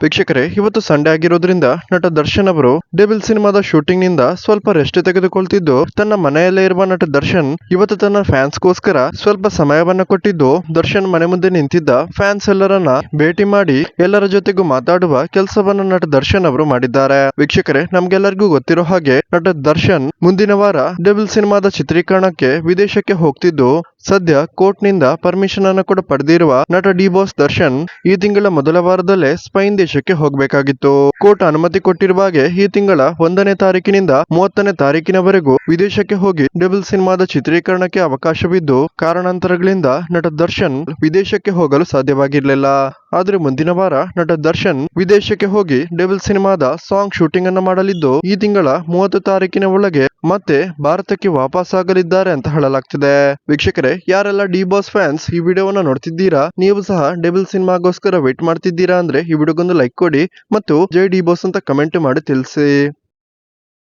ವೀಕ್ಷಕರೇ, ಇವತ್ತು ಸಂಡೇ ಆಗಿರೋದ್ರಿಂದ ನಟ ದರ್ಶನ್ ಅವರು ಡೆವಿಲ್ ಸಿನಿಮಾದ ಶೂಟಿಂಗ್ ನಿಂದ ಸ್ವಲ್ಪ ರೆಸ್ಟ್ ತೆಗೆದುಕೊಳ್ತಿದ್ದು, ತನ್ನ ಮನೆಯಲ್ಲೇ ಇರುವ ನಟ ದರ್ಶನ್ ಇವತ್ತು ತನ್ನ ಫ್ಯಾನ್ಸ್ಗೋಸ್ಕರ ಸ್ವಲ್ಪ ಸಮಯವನ್ನ ಕೊಟ್ಟಿದ್ದು, ದರ್ಶನ್ ಮನೆ ಮುಂದೆ ನಿಂತಿದ್ದ ಫ್ಯಾನ್ಸ್ ಎಲ್ಲರನ್ನ ಭೇಟಿ ಮಾಡಿ ಎಲ್ಲರ ಜೊತೆಗೂ ಮಾತಾಡುವ ಕೆಲಸವನ್ನ ನಟ ದರ್ಶನ್ ಅವರು ಮಾಡಿದ್ದಾರೆ. ವೀಕ್ಷಕರೇ, ನಮ್ಗೆಲ್ಲರಿಗೂ ಗೊತ್ತಿರೋ ಹಾಗೆ ನಟ ದರ್ಶನ್ ಮುಂದಿನ ವಾರ ಡೆವಿಲ್ ಸಿನಿಮಾದ ಚಿತ್ರೀಕರಣಕ್ಕೆ ವಿದೇಶಕ್ಕೆ ಹೋಗ್ತಿದ್ದು, ಸದ್ಯ ಕೋರ್ಟ್ ನಿಂದ ಪರ್ಮಿಷನ್ ಅನ್ನು ಕೂಡ ಪಡೆದಿರುವ ನಟ ಡಿ ಬಾಸ್ ದರ್ಶನ್ ಈ ತಿಂಗಳ ಮೊದಲ ವಾರದಲ್ಲೇ ಸ್ಪೈನ್ ದೇಶಕ್ಕೆ ಹೋಗಬೇಕಾಗಿತ್ತು. ಕೋರ್ಟ್ ಅನುಮತಿ ಕೊಟ್ಟಿರುವ ಹಾಗೆ ಈ ತಿಂಗಳ 1ನೇ ತಾರೀಕಿನಿಂದ 30ನೇ ತಾರೀಕಿನವರೆಗೂ ವಿದೇಶಕ್ಕೆ ಹೋಗಿ ಡೆವಿಲ್ ಸಿನಿಮಾದ ಚಿತ್ರೀಕರಣಕ್ಕೆ ಅವಕಾಶವಿದ್ದು, ಕಾರಣಾಂತರಗಳಿಂದ ನಟ ದರ್ಶನ್ ವಿದೇಶಕ್ಕೆ ಹೋಗಲು ಸಾಧ್ಯವಾಗಿರಲಿಲ್ಲ. ಆದ್ರೆ ಮುಂದಿನ ವಾರ ನಟ ದರ್ಶನ್ ವಿದೇಶಕ್ಕೆ ಹೋಗಿ ಡೆವಿಲ್ ಸಿನಿಮಾದ ಸಾಂಗ್ ಶೂಟಿಂಗ್ ಅನ್ನು ಮಾಡಲಿದ್ದು, ಈ ತಿಂಗಳ 30 ತಾರೀಕಿನ ಒಳಗೆ ಮತ್ತೆ ಭಾರತಕ್ಕೆ ವಾಪಸ್ ಆಗಲಿದ್ದಾರೆ ಅಂತ ಹೇಳಲಾಗ್ತಿದೆ. ವೀಕ್ಷಕರೇ, ಯಾರೆಲ್ಲ ಡಿ ಬಾಸ್ ಫ್ಯಾನ್ಸ್ ಈ ವಿಡಿಯೋವನ್ನ ನೋಡ್ತಿದ್ದೀರಾ, ನೀವು ಸಹ ಡೆವಿಲ್ ಸಿನಿಮಾಗೋಸ್ಕರ ವೇಟ್ ಮಾಡ್ತಿದ್ದೀರಾ ಅಂದ್ರೆ ಈ ವಿಡಿಯೋಗೊಂದು ಲೈಕ್ ಕೊಡಿ ಮತ್ತು ಜೈ ಡಿ ಬಾಸ್ ಅಂತ ಕಮೆಂಟ್ ಮಾಡಿ ತಿಳಿಸಿ.